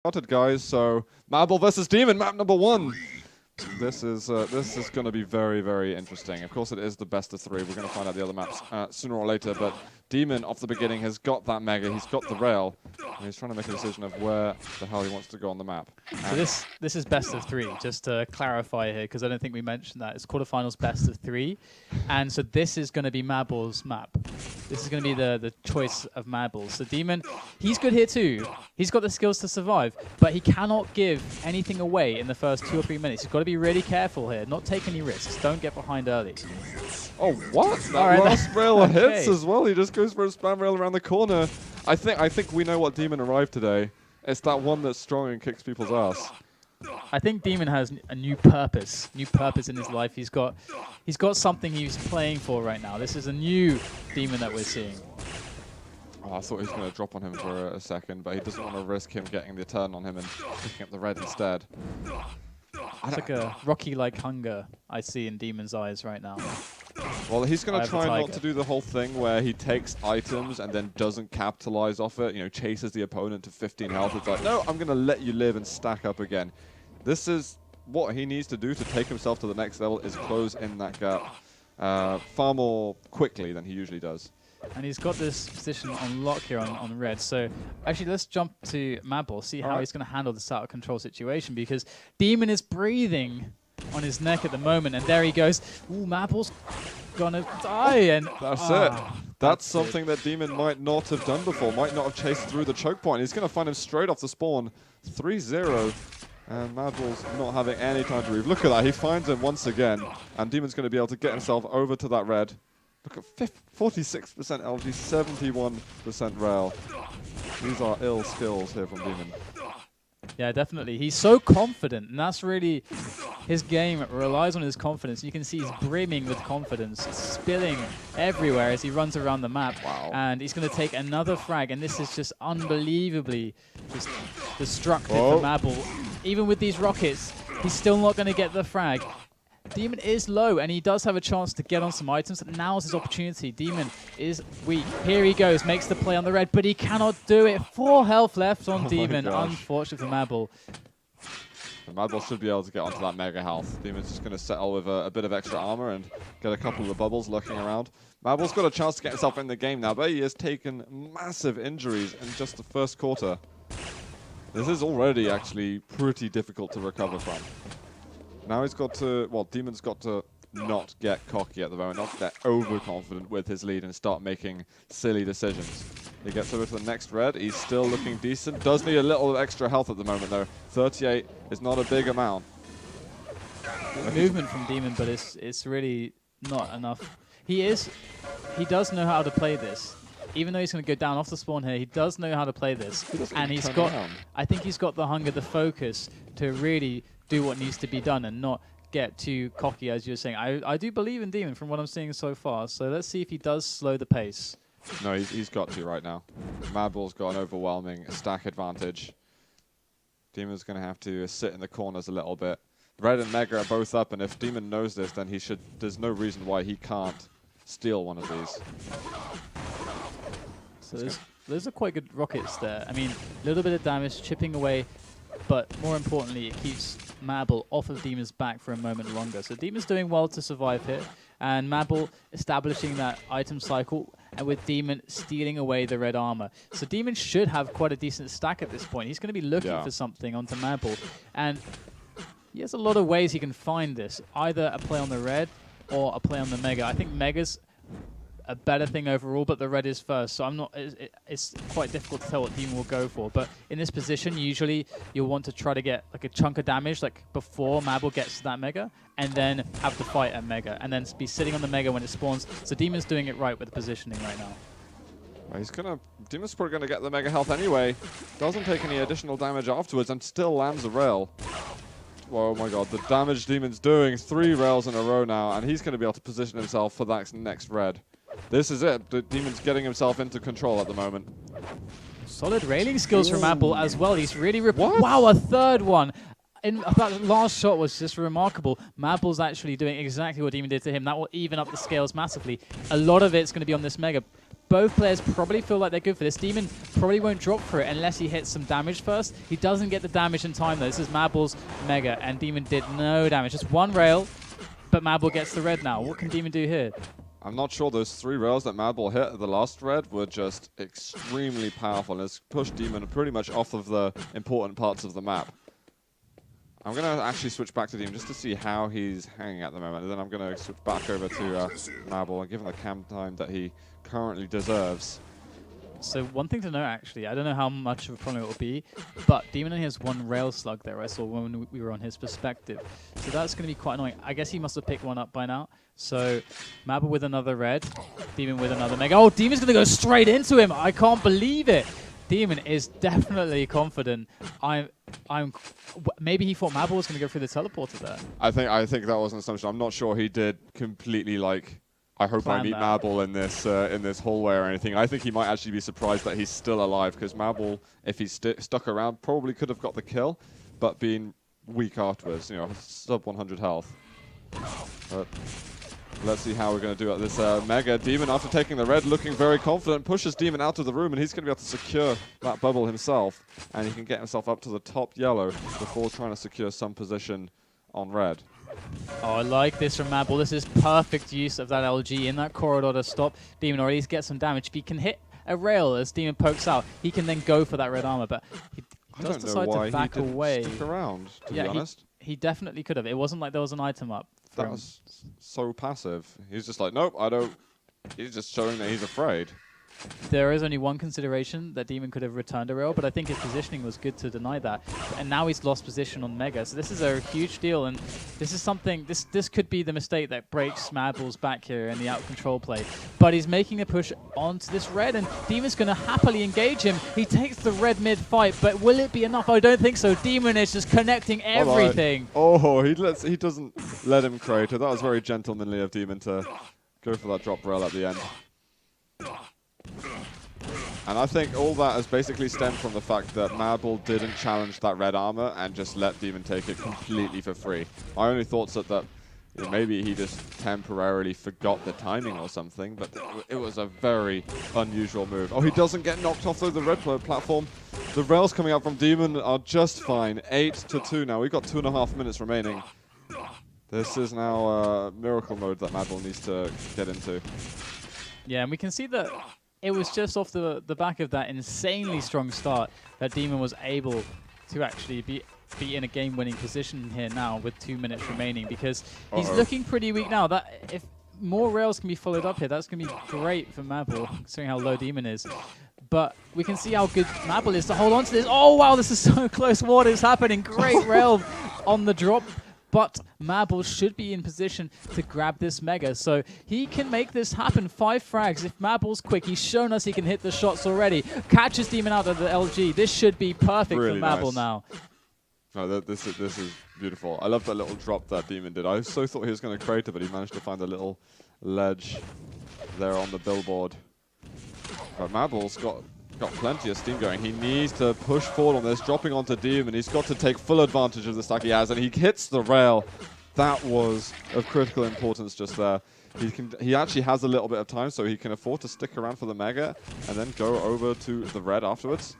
started, guys. So Madball versus dem0n, map number 1. This is going to be very, very interesting. Of course, it is the best of 3. We're going to find out the other maps sooner or later. But dem0n, off the beginning, has got that mega. He's got the rail. And he's trying to make a decision of where the hell he wants to go on the map. So this is best of 3, just to clarify here, because I don't think we mentioned that. It's quarterfinals best of 3. And so this is going to be Madball's map. This is going to be the choice of Madball. So dem0n, he's good here too. He's got the skills to survive, but he cannot give anything away in the first 2 or 3 minutes. He's got to be really careful here, not take any risks. Don't get behind early. Oh, what? That last rail hits as well. He just goes for a spam rail around the corner. I think we know what dem0n arrived today. It's that one that's strong and kicks people's ass. I think dem0n has a new purpose in his life. He's got something he's playing for right now. This is a new dem0n that we're seeing. Oh, I thought he was going to drop on him for a second, but he doesn't want to risk him getting the turn on him and picking up the red instead. It's like a Rocky-like hunger I see in dem0n's eyes right now. Well, he's going to try not to do the whole thing where he takes items and then doesn't capitalize off it, you know, chases the opponent to 15 health. It's like, no, I'm going to let you live and stack up again. This is what he needs to do to take himself to the next level, is close in that gap far more quickly than he usually does. And he's got this position on lock here on red. So actually, let's jump to Madball, see how he's going to handle this out of control situation, because dem0n is breathing on his neck at the moment, and there he goes. Ooh, Madball's gonna die, and that's it. That's something that dem0n might not have done before, might not have chased through the choke point. He's going to find him straight off the spawn, 3-0, and Madball's not having any time to breathe. Look at that, he finds him once again, and dem0n's going to be able to get himself over to that red. Look at 46% LG, 71% rail. These are ill skills here from dem0n. Yeah, definitely. He's so confident, and that's really his game. Relies on his confidence. You can see he's brimming with confidence, spilling everywhere as he runs around the map. Wow. And he's going to take another frag, and this is just unbelievably just destructive for Madball. Even with these rockets, he's still not going to get the frag. dem0n is low, and he does have a chance to get on some items. Now's his opportunity. dem0n is weak. Here he goes, makes the play on the red, but he cannot do it. 4 health left on dem0n, unfortunately for Madball. Madball should be able to get onto that mega health. dem0n's just going to settle with a bit of extra armor and get a couple of the bubbles lurking around. Madball's got a chance to get himself in the game now, but he has taken massive injuries in just the first quarter. This is already actually pretty difficult to recover from. Now he's got to, well, dem0n's got to not get cocky at the moment, not get overconfident with his lead and start making silly decisions. He gets over to the next red. He's still looking decent. Does need a little extra health at the moment, though. 38 is not a big amount. Movement from dem0n, but it's really not enough. He does know how to play this. Even though he's going to go down off the spawn here, he does know how to play this. And he's got, I think he's got the hunger, the focus to really do what needs to be done and not get too cocky, as you're saying. I do believe in dem0n from what I'm seeing so far. So let's see if he does slow the pace. No, he's got to right now. Madball's got an overwhelming stack advantage. dem0n's going to have to sit in the corners a little bit. Red and Mega are both up, and if dem0n knows this, then there's no reason why he can't steal one of these. So those are quite good rockets there. I mean, a little bit of damage, chipping away, but more importantly, it keeps Madball off of dem0n's back for a moment longer. So dem0n's doing well to survive here, and Madball establishing that item cycle, and with dem0n stealing away the red armor. So dem0n should have quite a decent stack at this point. He's going to be looking for something onto Madball, and he has a lot of ways he can find this. Either a play on the red or a play on the mega. I think mega's a better thing overall, but the red is first, so I'm not. It's quite difficult to tell what dem0n will go for. But in this position, usually you'll want to try to get like a chunk of damage, like before Madball gets to that mega, and then have the fight at mega, and then be sitting on the mega when it spawns. So dem0n's doing it right with the positioning right now. Well, dem0n's probably gonna get the mega health anyway. Doesn't take any additional damage afterwards, and still lands a rail. Oh my god, the damage dem0n's doing. 3 rails in a row now, and he's gonna be able to position himself for that next red. This is it. dem0n's getting himself into control at the moment. Solid railing skills from Madball as well. He's really... Wow, a third one. That last shot was just remarkable. Madball's actually doing exactly what dem0n did to him. That will even up the scales massively. A lot of it's going to be on this mega. both players probably feel like they're good for this. dem0n probably won't drop for it unless he hits some damage first. He doesn't get the damage in time, though. This is Madball's Mega, and dem0n did no damage. Just one rail, but Madball gets the red now. What can dem0n do here? I'm not sure. Those 3 rails that Madball hit at the last red were just extremely powerful. And it's pushed dem0n pretty much off of the important parts of the map. I'm going to actually switch back to dem0n just to see how he's hanging at the moment. And then I'm going to switch back over to Madball and give him the cam time that he currently deserves. So one thing to note, actually, I don't know how much of a problem it will be, but dem0n only has 1 rail slug there. I saw when we were on his perspective. So that's going to be quite annoying. I guess he must have picked one up by now. So Madball with another red, dem0n with another Mega. Oh, dem0n's going to go straight into him. I can't believe it. dem0n is definitely confident. Maybe he thought Madball was going to go through the teleporter there. I think that was an assumption. I'm not sure he did completely like. I hope I meet Madball in this hallway or anything. I think he might actually be surprised that he's still alive, because Madball, if he's stuck around, probably could have got the kill, but being weak afterwards, you know, sub 100 health. But let's see how we're going to do it. This Mega dem0n, after taking the red, looking very confident, pushes dem0n out of the room, and he's going to be able to secure that bubble himself, and he can get himself up to the top yellow before trying to secure some position on red. Oh, I like this from Madball. This is perfect use of that LG in that corridor to stop dem0n, or at least get some damage. If he can hit a rail as dem0n pokes out, he can then go for that red armor, but he does decide to back away. Stick around, to be honest. He definitely could have. It wasn't like there was an item up. That was so passive. He's just like, nope, I don't. He's just showing that he's afraid. There is only one consideration that dem0n could have returned a rail, but I think his positioning was good to deny that. And now he's lost position on Mega, so this is a huge deal, and this is something, this could be the mistake that breaks Madball's back here in the out-control play. But he's making a push onto this red, and dem0n's going to happily engage him. He takes the red mid-fight, but will it be enough? I don't think so. dem0n is just connecting everything. Oh, he doesn't let him create it. That was very gentlemanly of dem0n to go for that drop rail at the end. And I think all that has basically stemmed from the fact that Madball didn't challenge that red armor and just let dem0n take it completely for free. My only thoughts are that you know, maybe he just temporarily forgot the timing or something, but it was a very unusual move. Oh, he doesn't get knocked off though, the red platform. The rails coming out from dem0n are just fine. 8-2 now. We've got 2.5 minutes remaining. This is now miracle mode that Madball needs to get into. Yeah, and we can see that it was just off the back of that insanely strong start that dem0n was able to actually be in a game-winning position here now with 2 minutes remaining, because he's looking pretty weak now. That if more rails can be followed up here, that's going to be great for Madball, considering how low dem0n is. But we can see how good Madball is to hold on to this. Oh, wow, this is so close. What is happening? Great rail on the drop. But Madball should be in position to grab this Mega, so he can make this happen. 5 frags. If Madball's quick, he's shown us he can hit the shots already. Catches dem0n out of the LG. This should be perfect really for Madball now. No, this is beautiful. I love that little drop that dem0n did. I so thought he was going to create it, but he managed to find a little ledge there on the billboard. But Madball's got plenty of steam going. He needs to push forward on this, dropping onto dem0n. He's got to take full advantage of the stack he has, and he hits the rail. That was of critical importance just there. He actually has a little bit of time, so he can afford to stick around for the Mega and then go over to the red afterwards.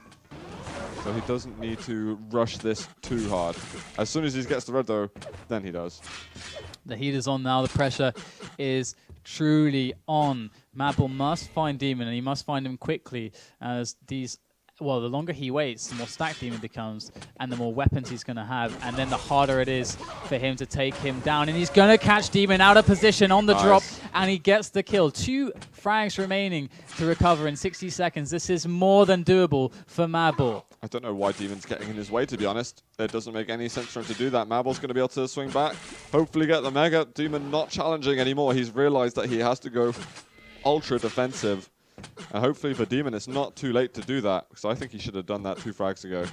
So he doesn't need to rush this too hard. As soon as he gets the red, though, then he does. The heat is on now. The pressure is truly on. Madball must find dem0n, and he must find him quickly, as these, well, the longer he waits, the more stacked dem0n becomes, and the more weapons he's going to have, and then the harder it is for him to take him down. And he's going to catch dem0n out of position on the drop, and he gets the kill. 2 frags remaining to recover in 60 seconds. This is more than doable for Madball. I don't know why dem0n's getting in his way, to be honest. It doesn't make any sense for him to do that. Madball's going to be able to swing back, hopefully get the Mega. dem0n not challenging anymore. He's realized that he has to go ultra defensive. And hopefully for dem0n, it's not too late to do that, because I think he should have done that 2 frags ago.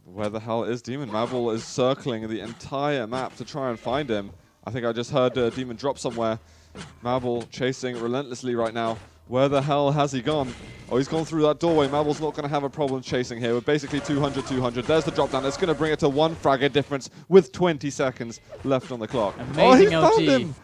Where the hell is dem0n? Madball is circling the entire map to try and find him. I think I just heard dem0n drop somewhere. Madball chasing relentlessly right now. Where the hell has he gone? Oh, he's gone through that doorway. Madball's not going to have a problem chasing here. We're basically 200-200. There's the drop down. It's going to bring it to 1 frag difference with 20 seconds left on the clock. Amazing LG. Found him.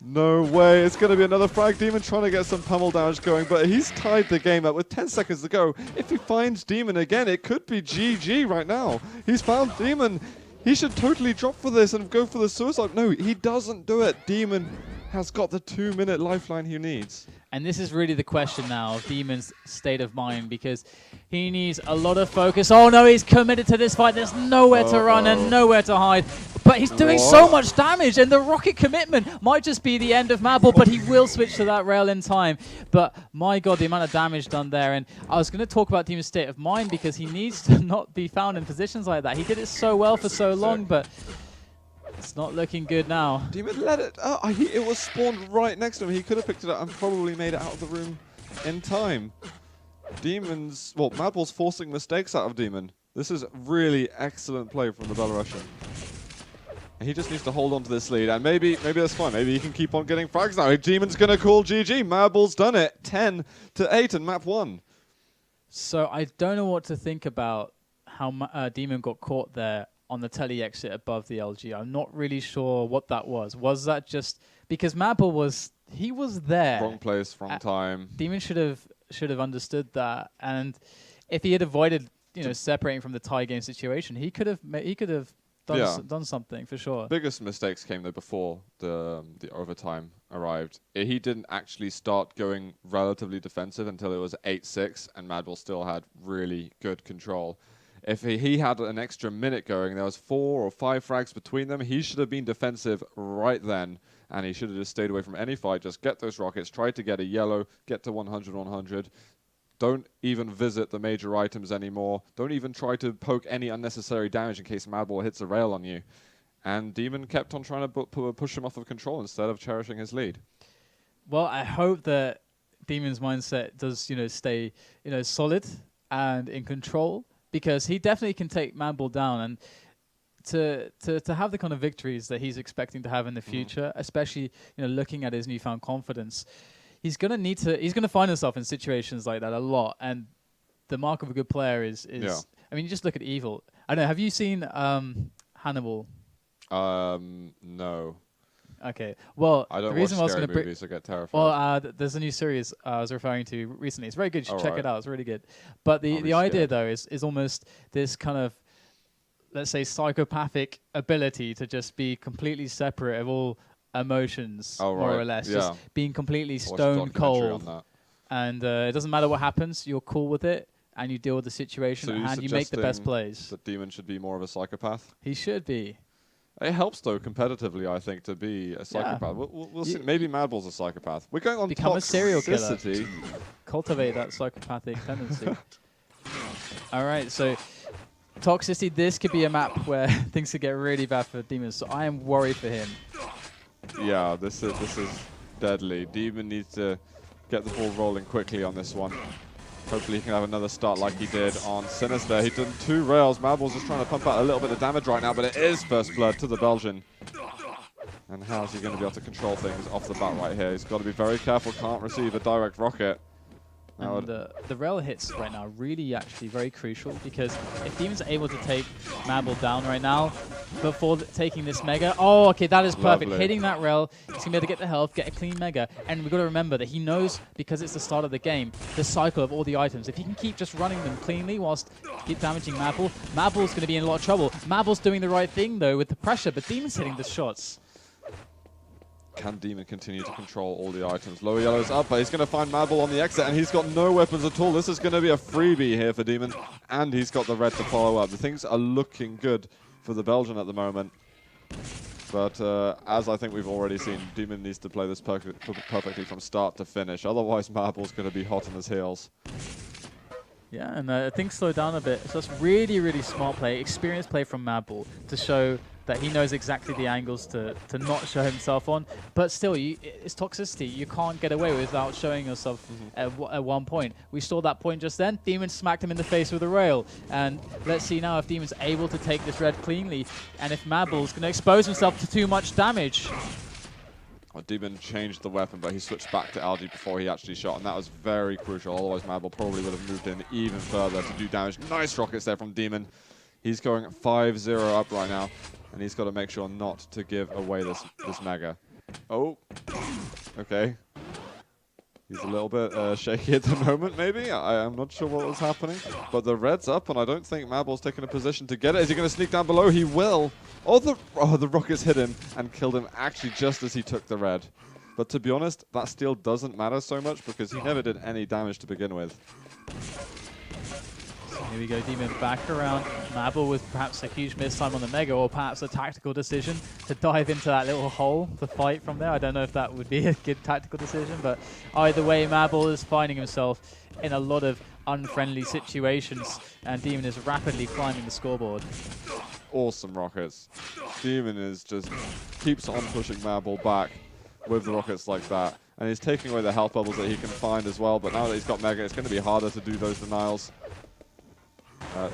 No way. It's going to be another frag. dem0n trying to get some pummel damage going, but he's tied the game up with 10 seconds to go. If he finds dem0n again, it could be GG right now. He's found dem0n. He should totally drop for this and go for the suicide. No, he doesn't do it. dem0n has got the 2-minute lifeline he needs. And this is really the question now of dem0n's state of mind, because he needs a lot of focus. Oh no, he's committed to this fight. There's nowhere to run and nowhere to hide. But he's doing so much damage, and the rocket commitment might just be the end of Madball, but he will switch to that rail in time. But my god, the amount of damage done there. And I was going to talk about dem0n's state of mind, because he needs to not be found in positions like that. He did it so well for so long, but it's not looking good now. dem0n let it. It was spawned right next to him. He could have picked it up and probably made it out of the room in time. Madball's forcing mistakes out of dem0n. This is really excellent play from the Belarusian. He just needs to hold on to this lead, and maybe that's fine. Maybe he can keep on getting frags now. dem0n's going to call GG. Madball's done it. 10-8 in map 1. So I don't know what to think about how dem0n got caught there on the tele exit above the LG. I'm not really sure what that was. Was that just because Madball was there? Wrong place, wrong time. dem0n should have understood that, and if he had avoided, separating from the tie game situation, he could have done something for sure. Biggest mistakes came though before the overtime arrived. He didn't actually start going relatively defensive until it was 8-6, and Madball still had really good control. If he had an extra minute going, there was 4 or 5 frags between them, he should have been defensive right then, and he should have just stayed away from any fight, just get those rockets, try to get a yellow, get to 100-100. Don't even visit the major items anymore. Don't even try to poke any unnecessary damage in case Madball hits a rail on you. And dem0n kept on trying to push him off of control instead of cherishing his lead. Well, I hope that dem0n's mindset does, stay, solid and in control, because he definitely can take Madball down, and to have the kind of victories that he's expecting to have in the future, especially looking at his newfound confidence, he's gonna find himself in situations like that a lot. And the mark of a good player is I mean, you just look at Evil. I don't know. Have you seen Hannibal? No. Okay. Well, I don't the reason watch I was scary movies. I get terrified. Well, there's a new series I was referring to recently. It's very good. You should check it out. It's really good. But the idea though is almost this kind of, let's say, psychopathic ability to just be completely separate of all emotions, more or less. Just being completely stone cold. And it doesn't matter what happens. You're cool with it, and you deal with the situation, and you make the best plays. That dem0n should be more of a psychopath? He should be. It helps, though, competitively, I think, to be a psychopath. We'll see. Maybe Madball's a psychopath. We're going on become a serial killer. Toxicity. Cultivate that psychopathic tendency. All right, so Toxicity, this could be a map where things could get really bad for dem0n, so I am worried for him. Yeah, this is deadly. dem0n needs to get the ball rolling quickly on this one. Hopefully he can have another start like he did on Sinister. He did 2 rails. Madball's just trying to pump out a little bit of damage right now, but it is first blood to the Belgian. And how's he going to be able to control things off the bat right here? He's got to be very careful, can't receive a direct rocket. And the rail hits right now really actually very crucial, because if dem0n's able to take Madball down right now before taking this mega, oh, okay, that is perfect. Lovely. Hitting that rail, he's going to be able to get the health, get a clean mega. And we've got to remember that he knows, because it's the start of the game, the cycle of all the items. If he can keep just running them cleanly whilst keep damaging Madball, Madball's going to be in a lot of trouble. Madball's doing the right thing, though, with the pressure, but dem0n's hitting the shots. Can dem0n continue to control all the items? Lower yellow's up, but he's going to find Madball on the exit, and he's got no weapons at all. This is going to be a freebie here for dem0n, and he's got the red to follow up. The things are looking good for the Belgian at the moment. But as I think we've already seen, dem0n needs to play this perfectly from start to finish. Otherwise, Madball's going to be hot on his heels. Yeah, and things slow down a bit. So that's really, really smart play, experienced play from Madball to show that he knows exactly the angles to not show himself on. But still, it's Toxicity. You can't get away without showing yourself at one point. We saw that point just then. dem0n smacked him in the face with a rail. And let's see now if dem0n's able to take this red cleanly, and if Madball's going to expose himself to too much damage. Well, dem0n changed the weapon, but he switched back to LG before he actually shot, and that was very crucial. Otherwise, Madball probably would have moved in even further to do damage. Nice rockets there from dem0n. He's going 5-0 up right now, and he's got to make sure not to give away this mega. Oh, okay. He's a little bit shaky at the moment, maybe. I'm not sure what was happening. But the red's up, and I don't think Madball's taking a position to get it. Is he going to sneak down below? He will. Oh, the rockets hit him and killed him actually just as he took the red. But to be honest, that steal doesn't matter so much because he never did any damage to begin with. So here we go, dem0n back around. Madball with perhaps a huge miss time on the Mega, or perhaps a tactical decision to dive into that little hole to fight from there. I don't know if that would be a good tactical decision, but either way, Madball is finding himself in a lot of unfriendly situations, and dem0n is rapidly climbing the scoreboard. Awesome rockets. dem0n is just keeps on pushing Madball back with the rockets like that. And he's taking away the health bubbles that he can find as well, but now that he's got Mega, it's going to be harder to do those denials.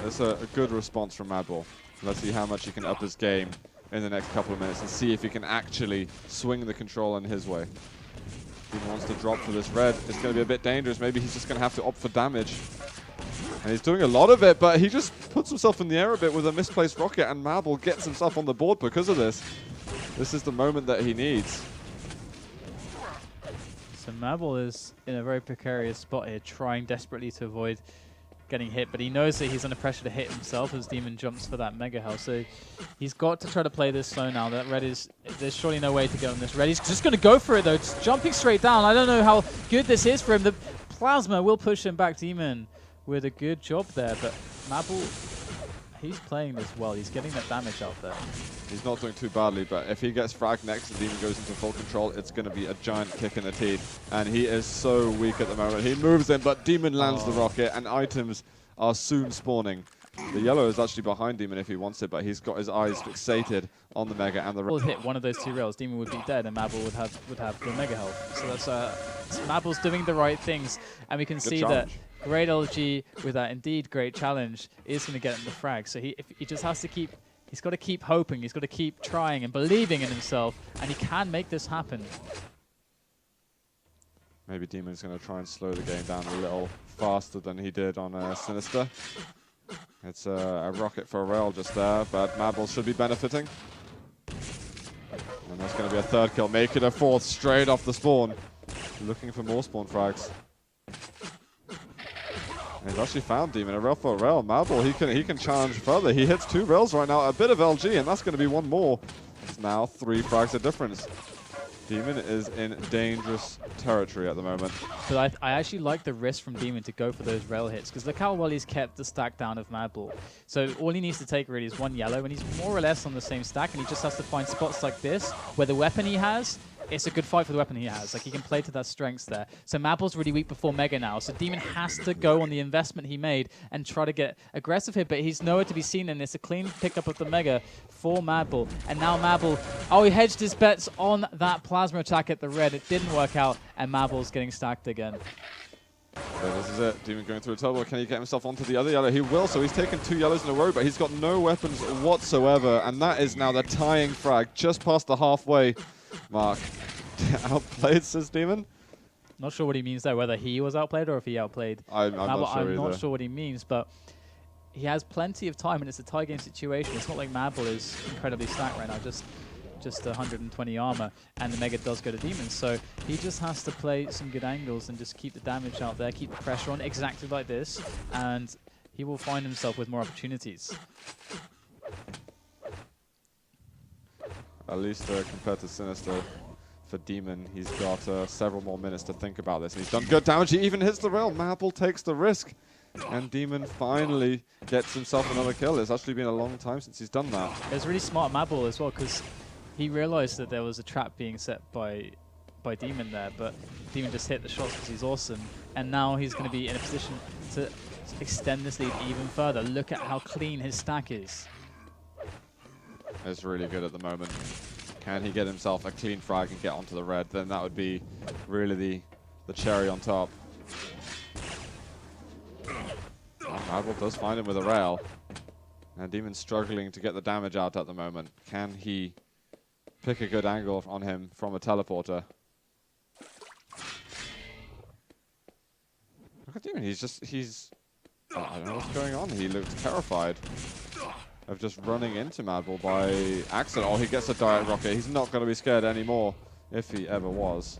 It's a good response from Madball. Let's see how much he can up his game in the next couple of minutes and see if he can actually swing the control in his way. He wants to drop for this red. It's going to be a bit dangerous. Maybe he's just going to have to opt for damage. And he's doing a lot of it, but he just puts himself in the air a bit with a misplaced rocket, and Madball gets himself on the board because of this. This is the moment that he needs. So Madball is in a very precarious spot here, trying desperately to avoid getting hit, but he knows that he's under pressure to hit himself as dem0n jumps for that Mega Health. So he's got to try to play this slow now. That red is, there's surely no way to go on this red. He's just going to go for it though, just jumping straight down. I don't know how good this is for him. The Plasma will push him back. dem0n with a good job there, but Madball, he's playing this well. He's getting that damage out there. He's not doing too badly, but if he gets fragged next and dem0n goes into full control, it's going to be a giant kick in the teeth. And he is so weak at the moment. He moves in, but dem0n lands the rocket, and items are soon spawning. The yellow is actually behind dem0n if he wants it, but he's got his eyes fixated on the Mega and the red. Hit one of those two rails, dem0n would be dead, and Madball would have the Mega Health. So that's Madball's doing the right things, and we can see that great LG with that indeed great challenge is going to get him the frag. So he just has to keep. He's got to keep hoping. He's got to keep trying and believing in himself, and he can make this happen. Maybe dem0n's going to try and slow the game down a little faster than he did on Sinister. It's a rocket for a rail just there, but Madball should be benefiting. And that's going to be a third kill. Make it a fourth straight off the spawn. Looking for more spawn frags. And he's actually found dem0n, a rail for a rail. Madball, he can challenge further. He hits 2 rails right now, a bit of LG, and that's going to be one more. It's now 3 frags of difference. dem0n is in dangerous territory at the moment. But I actually like the risk from dem0n to go for those rail hits, because look how well he's kept the stack down of Madball. So all he needs to take really is 1 yellow, and he's more or less on the same stack, and he just has to find spots like this, where the weapon he has, it's a good fight for the weapon he has. Like, he can play to that strengths there. So Madball's really weak before Mega now, so dem0n has to go on the investment he made and try to get aggressive here, but he's nowhere to be seen, and it's a clean pickup of the Mega for Madball. And now Madball, oh, he hedged his bets on that Plasma attack at the red. It didn't work out, and Madball's getting stacked again. So this is it. dem0n going through a turbo. Can he get himself onto the other yellow? He will, so he's taken 2 yellows in a row, but he's got no weapons whatsoever, and that is now the tying frag just past the halfway mark. Outplayed, says dem0n. Not sure what he means there, whether he was outplayed or if he outplayed. I'm not sure I'm either. not sure what he means, but he has plenty of time, and it's a tie game situation. It's not like Madball is incredibly stacked right now, just 120 armor, and the Mega does go to dem0n. So he just has to play some good angles and just keep the damage out there, keep the pressure on exactly like this, and he will find himself with more opportunities. At least compared to Sinister, for dem0n, he's got several more minutes to think about this, and he's done good damage. He even hits the rail. Madball takes the risk, and dem0n finally gets himself another kill. It's actually been a long time since he's done that. It was really smart Madball as well, because he realized that there was a trap being set by dem0n there, but dem0n just hit the shots because he's awesome, and now he's going to be in a position to extend this lead even further. Look at how clean his stack is. It's really good at the moment. Can he get himself a clean frag and get onto the red? Then that would be really the cherry on top. Madball does find him with a rail. And dem0n's struggling to get the damage out at the moment. Can he pick a good angle on him from a teleporter? Look at dem0n, I don't know what's going on. He looks terrified of just running into Madball by accident. Oh, he gets a direct rocket. He's not going to be scared anymore. if he ever was.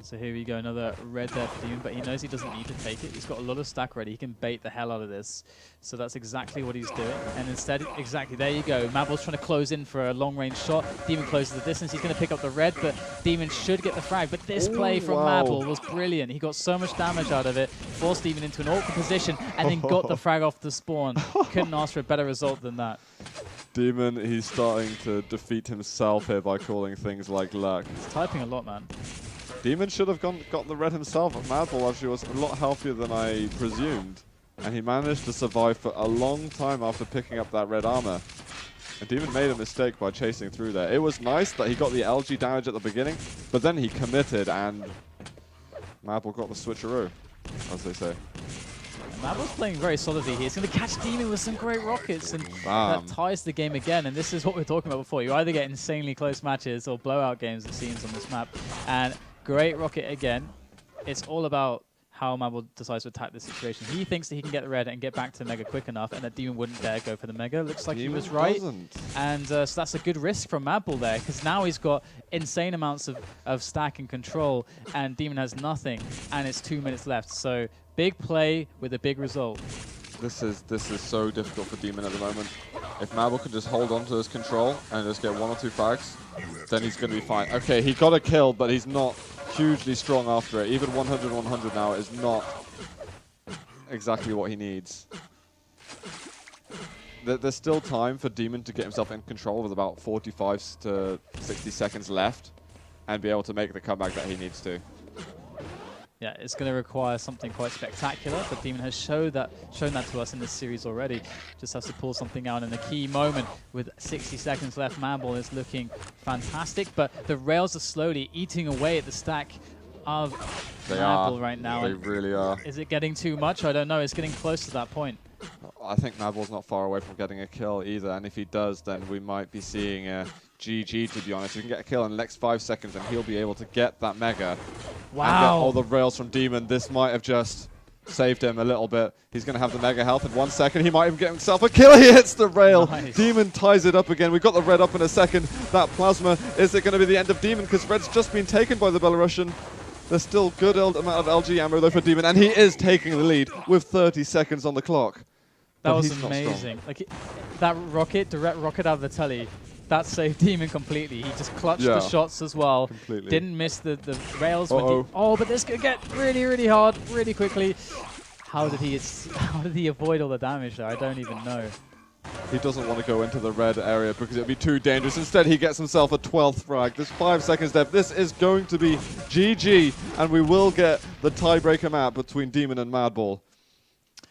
So here we go, another red there for Demon, but he knows he doesn't need to take it. He's got a lot of stack ready. He can bait the hell out of this. So that's exactly what he's doing. And instead, exactly, there you go. Madball's trying to close in for a long-range shot. Demon closes the distance. He's going to pick up the red, but Demon should get the frag. But this play from Madball was brilliant. He got so much damage out of it, forced Demon into an awkward position, and then got the frag off the spawn. Couldn't ask for a better result than that. Demon, he's starting to defeat himself here by calling things like luck. He's typing a lot, man. Demon should have got the red himself, but Madball actually was a lot healthier than I presumed. And he managed to survive for a long time after picking up that red armor. And Demon made a mistake by chasing through there. It was nice that he got the LG damage at the beginning, but then he committed and Madball got the switcheroo, as they say. Madball's playing very solidly here. He's going to catch Demon with some great rockets, and that ties the game again. And this is what we were talking about before. You either get insanely close matches or blowout games, it seems, on this map. And great rocket again. It's all about how Madball decides to attack this situation. He thinks that he can get the red and get back to Mega quick enough, and that Demon wouldn't dare go for the Mega. Looks like he was right. And so that's a good risk from Madball there, because now he's got insane amounts of stack and control, and Demon has nothing, and it's 2 minutes left. So big play with a big result. This is so difficult for Demon at the moment. If Madball can just hold on to his control and just get 1 or 2 frags, then he's going to be fine. Okay, he got a kill, but he's not hugely strong after it. Even 100-100 now is not exactly what he needs. There's still time for Demon to get himself in control with about 45 to 60 seconds left and be able to make the comeback that he needs to. Yeah, it's going to require something quite spectacular, but Demon has shown that to us in this series already. Just has to pull something out in a key moment. With 60 seconds left, Madball is looking fantastic, but the rails are slowly eating away at the stack of Madball right now. They really are. Is it getting too much? I don't know. It's getting close to that point. I think Madball's not far away from getting a kill either, and if he does, then we might be seeing a GG, to be honest. He can get a kill in the next 5 seconds, and he'll be able to get that Mega. Wow. And get all the rails from Demon. This might have just saved him a little bit. He's going to have the Mega health in 1 second. He might even get himself a kill. He hits the rail. Nice. Demon ties it up again. We've got the red up in a second. That plasma, is it going to be the end of Demon? Because red's just been taken by the Belarusian. There's still good amount of LG ammo though for Demon, and he is taking the lead with 30 seconds on the clock. That was amazing. Like that rocket, direct rocket out of the telly, that saved Demon completely. He just clutched the shots as well. Completely. Didn't miss the rails. Oh, but this could get really, really hard, really quickly. How did he avoid all the damage there? I don't even know. He doesn't want to go into the red area because it would be too dangerous. Instead, he gets himself a 12th frag. There's 5 seconds left. This is going to be GG, and we will get the tiebreaker map between Demon and Madball.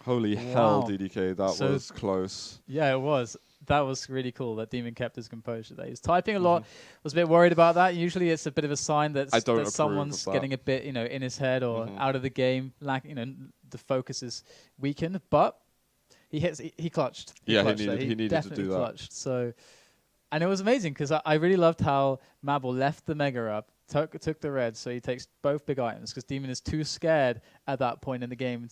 Holy hell, DDK, that was close. Yeah, it was. That was really cool that Demon kept his composure there. He was typing a lot. Was a bit worried about that. Usually it's a bit of a sign that someone's getting a bit, in his head or out of the game. The focus is weakened, but he clutched. He needed to do that. Clutched. So, and it was amazing because I really loved how Madball left the Mega up, took the red, so he takes both big items because Demon is too scared at that point in the game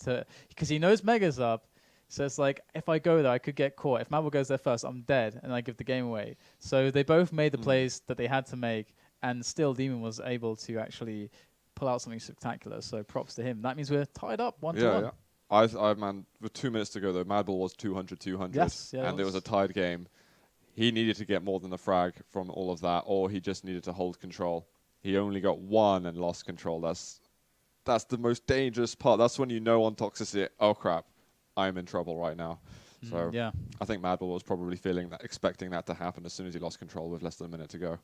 because he knows Mega's up. So it's like, if I go there, I could get caught. If Madball goes there first, I'm dead, and I give the game away. So they both made the plays that they had to make, and still Demon was able to actually pull out something spectacular. So props to him. That means we're tied up 1-1. Yeah. Man, with 2 minutes to go, though, Madball was 200-200, yes, and it was a tied game. He needed to get more than a frag from all of that, or he just needed to hold control. He only got 1 and lost control. That's the most dangerous part. That's when you know on Toxicity, oh crap, I'm in trouble right now. So yeah. I think Madball was probably expecting that to happen as soon as he lost control with less than a minute to go.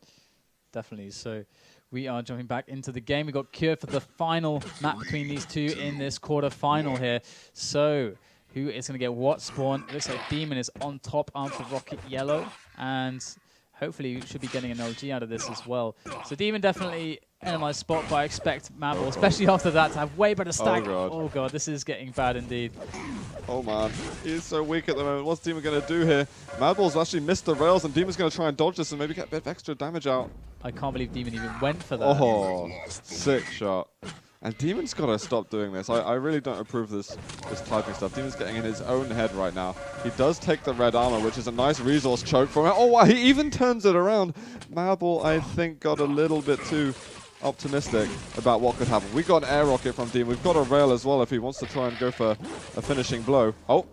Definitely. So we are jumping back into the game. We got Cure for the final map between these two in this quarter-final here. So who is going to get what spawn? It looks like Demon is on top after Rocket Yellow, and hopefully should be getting an LG out of this as well. So Demon definitely in a nice spot, but I expect Madball, especially after that, to have way better stack. Oh god, this is getting bad indeed. Oh man, he is so weak at the moment. What's Demon going to do here? Madball's actually missed the rails, and Demon's going to try and dodge this and maybe get a bit of extra damage out. I can't believe Demon even went for that. Oh, sick shot. And Dem0n's got to stop doing this. I really don't approve this typing stuff. Dem0n's getting in his own head right now. He does take the red armor, which is a nice resource choke from it. Oh, wow, he even turns it around. Madball, I think, got a little bit too optimistic about what could happen. We got an air rocket from Dem0n. We've got a rail as well if he wants to try and go for a finishing blow. Oh,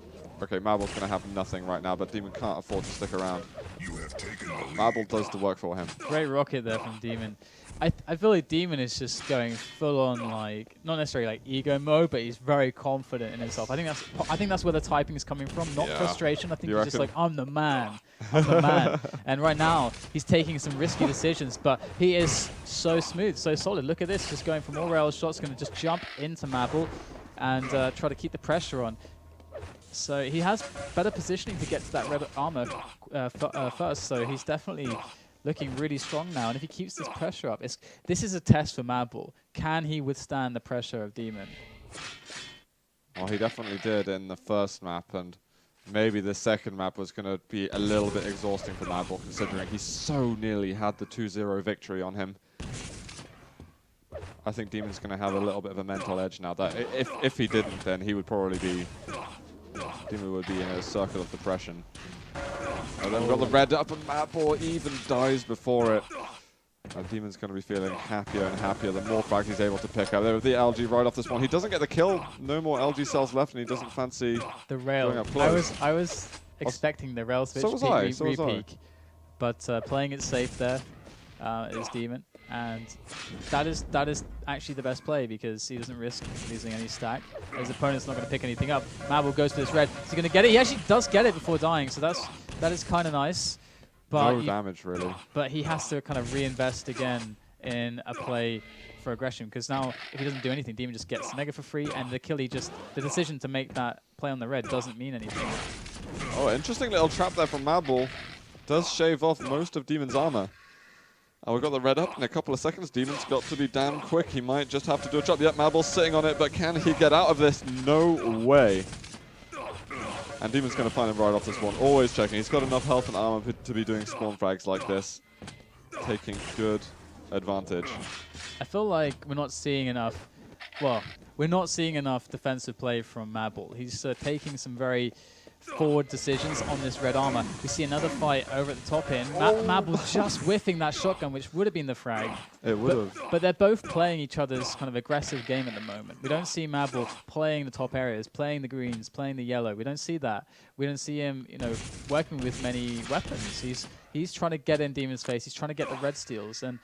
okay, Madball's going to have nothing right now, but Dem0n can't afford to stick around. Madball does the work for him. Great rocket there from Dem0n. I feel like Dem0n is just going full on, like, not necessarily like ego mode, but he's very confident in himself. I think that's where the typing is coming from, not frustration. I think he's just like, I'm the man. I'm the man. And right now, he's taking some risky decisions, but he is so smooth, so solid. Look at this, just going for more rail shots, going to just jump into Madball and try to keep the pressure on. So he has better positioning to get to that red armor first, so he's definitely looking really strong now. And if he keeps this pressure up, this is a test for Madball. Can he withstand the pressure of Dem0n? Well, he definitely did in the first map, and maybe the second map was going to be a little bit exhausting for Madball, considering he so nearly had the 2-0 victory on him. I think Dem0n's going to have a little bit of a mental edge now. That if he didn't, then he would probably be... Dem0n would be in a circle of depression. And then we've got the red up, and Madball even dies before it. And Dem0n's going to be feeling happier and happier the more frags he's able to pick up. There with the LG right off this one. He doesn't get the kill. No more LG cells left, and he doesn't fancy the rail. Going up close. I was expecting the rail switch re-peak, but playing it safe there is Dem0n, and that is actually the best play because he doesn't risk losing any stack. His opponent's not going to pick anything up. Madball goes for this red. Is he going to get it? He actually does get it before dying, so that is kind of nice. But no damage, really. But he has to kind of reinvest again in a play for aggression, because now if he doesn't do anything, Dem0n just gets Mega for free, and the decision to make that play on the red doesn't mean anything. Oh, interesting little trap there from Madball. Does shave off most of Dem0n's armor. And we've got the red up in a couple of seconds. Dem0n's got to be damn quick. He might just have to do a chop. Yep, Madball's sitting on it, but can he get out of this? No way. And Dem0n's going to find him right off this one. Always checking. He's got enough health and armor to be doing spawn frags like this. Taking good advantage. I feel like we're not seeing enough... Well, we're not seeing enough defensive play from Madball. He's taking some very forward decisions on this red armor. We see another fight over at the top end. Madball just whiffing that shotgun, which would have been the frag. It would have. But they're both playing each other's kind of aggressive game at the moment. We don't see Madball playing the top areas, playing the greens, playing the yellow. We don't see that. We don't see him, working with many weapons. He's trying to get in Dem0n's face. He's trying to get the red steals. And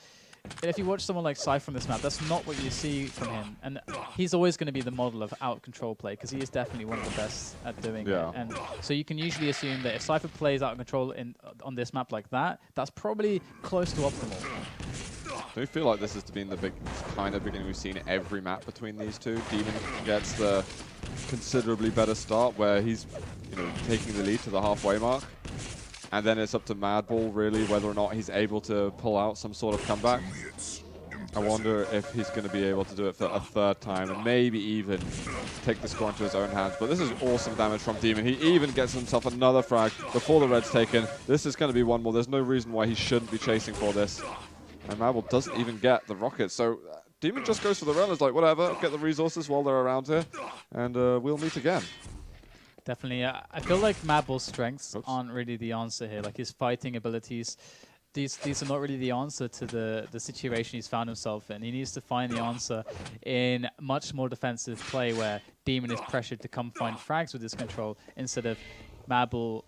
if you watch someone like Cypher on this map, that's not what you see from him. And he's always going to be the model of out-control play, because he is definitely one of the best at doing it. And so you can usually assume that if Cypher plays out of control on this map like that, that's probably close to optimal. Do you feel like this has been the kind of beginning we've seen every map between these two? Dem0n gets the considerably better start where he's taking the lead to the halfway mark. And then it's up to Madball, really, whether or not he's able to pull out some sort of comeback. I wonder if he's going to be able to do it for a third time and maybe even take the score into his own hands. But this is awesome damage from Dem0n. He even gets himself another frag before the red's taken. This is going to be one more. There's no reason why he shouldn't be chasing for this. And Madball doesn't even get the rocket. So Dem0n just goes for the run. It's like, whatever, get the resources while they're around here. And we'll meet again. Definitely. I feel like Madball's strengths aren't really the answer here. Like his fighting abilities, these are not really the answer to the situation he's found himself in. He needs to find the answer in much more defensive play where Dem0n is pressured to come find frags with his control instead of Madball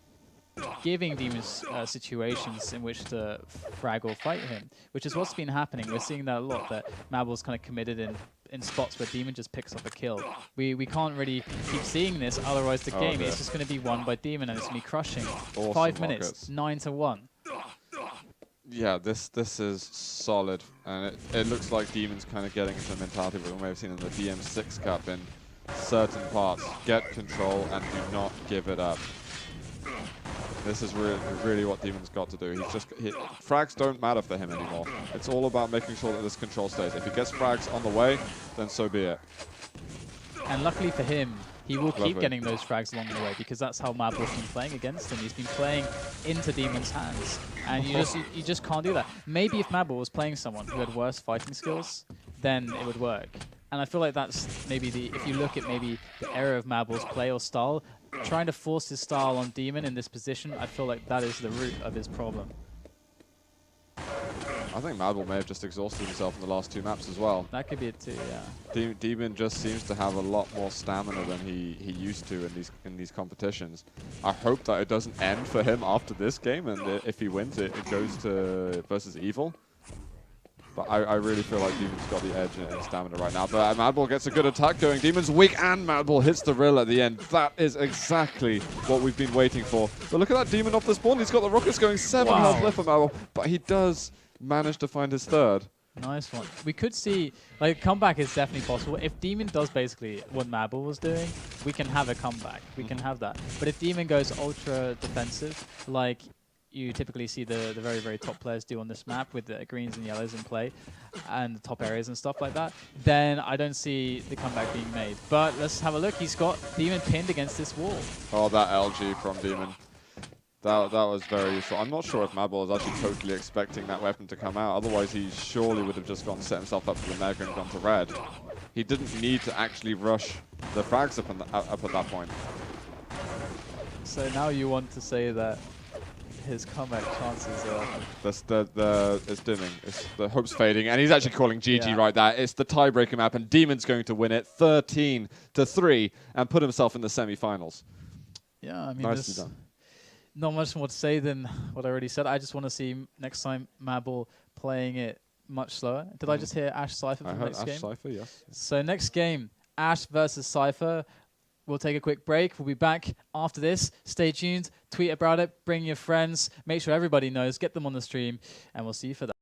giving Dem0n situations in which to frag or fight him, which is what's been happening. We're seeing that a lot, that Madball's kind of committed in spots where Dem0n just picks up a kill. We can't really keep seeing this, otherwise the game is just going to be won by Dem0n and it's going to be crushing. Awesome 5 minutes, 9-1. Yeah, this is solid, and it looks like Dem0n's kind of getting into the mentality we may have seen in the DM6 Cup in certain parts. Get control and do not give it up. This is really what Dem0n's got to do. Frags don't matter for him anymore. It's all about making sure that this control stays. If he gets frags on the way, then so be it. And luckily for him, he will keep getting those frags along the way, because that's how Madball's been playing against him. He's been playing into Dem0n's hands, and you just can't do that. Maybe if Madball was playing someone who had worse fighting skills, then it would work. And I feel like that's maybe if you look at maybe the error of Madball's play or style, trying to force his style on dem0n in this position, I feel like that is the root of his problem. I think Madball may have just exhausted himself in the last 2 maps as well. That could be it too, yeah. dem0n just seems to have a lot more stamina than he used to in these competitions. I hope that it doesn't end for him after this game, and if he wins it goes to versus Evil. But I really feel like dem0n's got the edge in stamina right now. But Madball gets a good attack going. dem0n's weak and Madball hits the rill at the end. That is exactly what we've been waiting for. But look at that dem0n off the spawn. He's got the rockets going, 7 health left for Madball. But he does manage to find his 3rd. Nice one. We could see, like, comeback is definitely possible. If dem0n does basically what Madball was doing, we can have a comeback. We can have that. But if dem0n goes ultra defensive, like you typically see the very, very top players do on this map with the greens and yellows in play and the top areas and stuff like that, then I don't see the comeback being made. But let's have a look. He's got dem0n pinned against this wall. Oh, that LG from dem0n. That was very useful. I'm not sure if Madball is actually totally expecting that weapon to come out. Otherwise, he surely would have just gone set himself up for the Mega and gone to red. He didn't need to actually rush the frags up at that point. So now you want to say that his comeback chances are... It's dimming. The hope's fading. And he's actually calling GG right there. It's the tiebreaker map, and dem0n's going to win it 13-3 and put himself in the semi-finals. Yeah, I mean, nicely done. Not much more to say than what I already said. I just want to see next time Madball playing it much slower. Did I just hear Ash Cypher for the next game? Ash Cypher, yes. So next game, Ash versus Cypher. We'll take a quick break. We'll be back after this. Stay tuned. Tweet about it. Bring your friends. Make sure everybody knows. Get them on the stream. And we'll see you for that.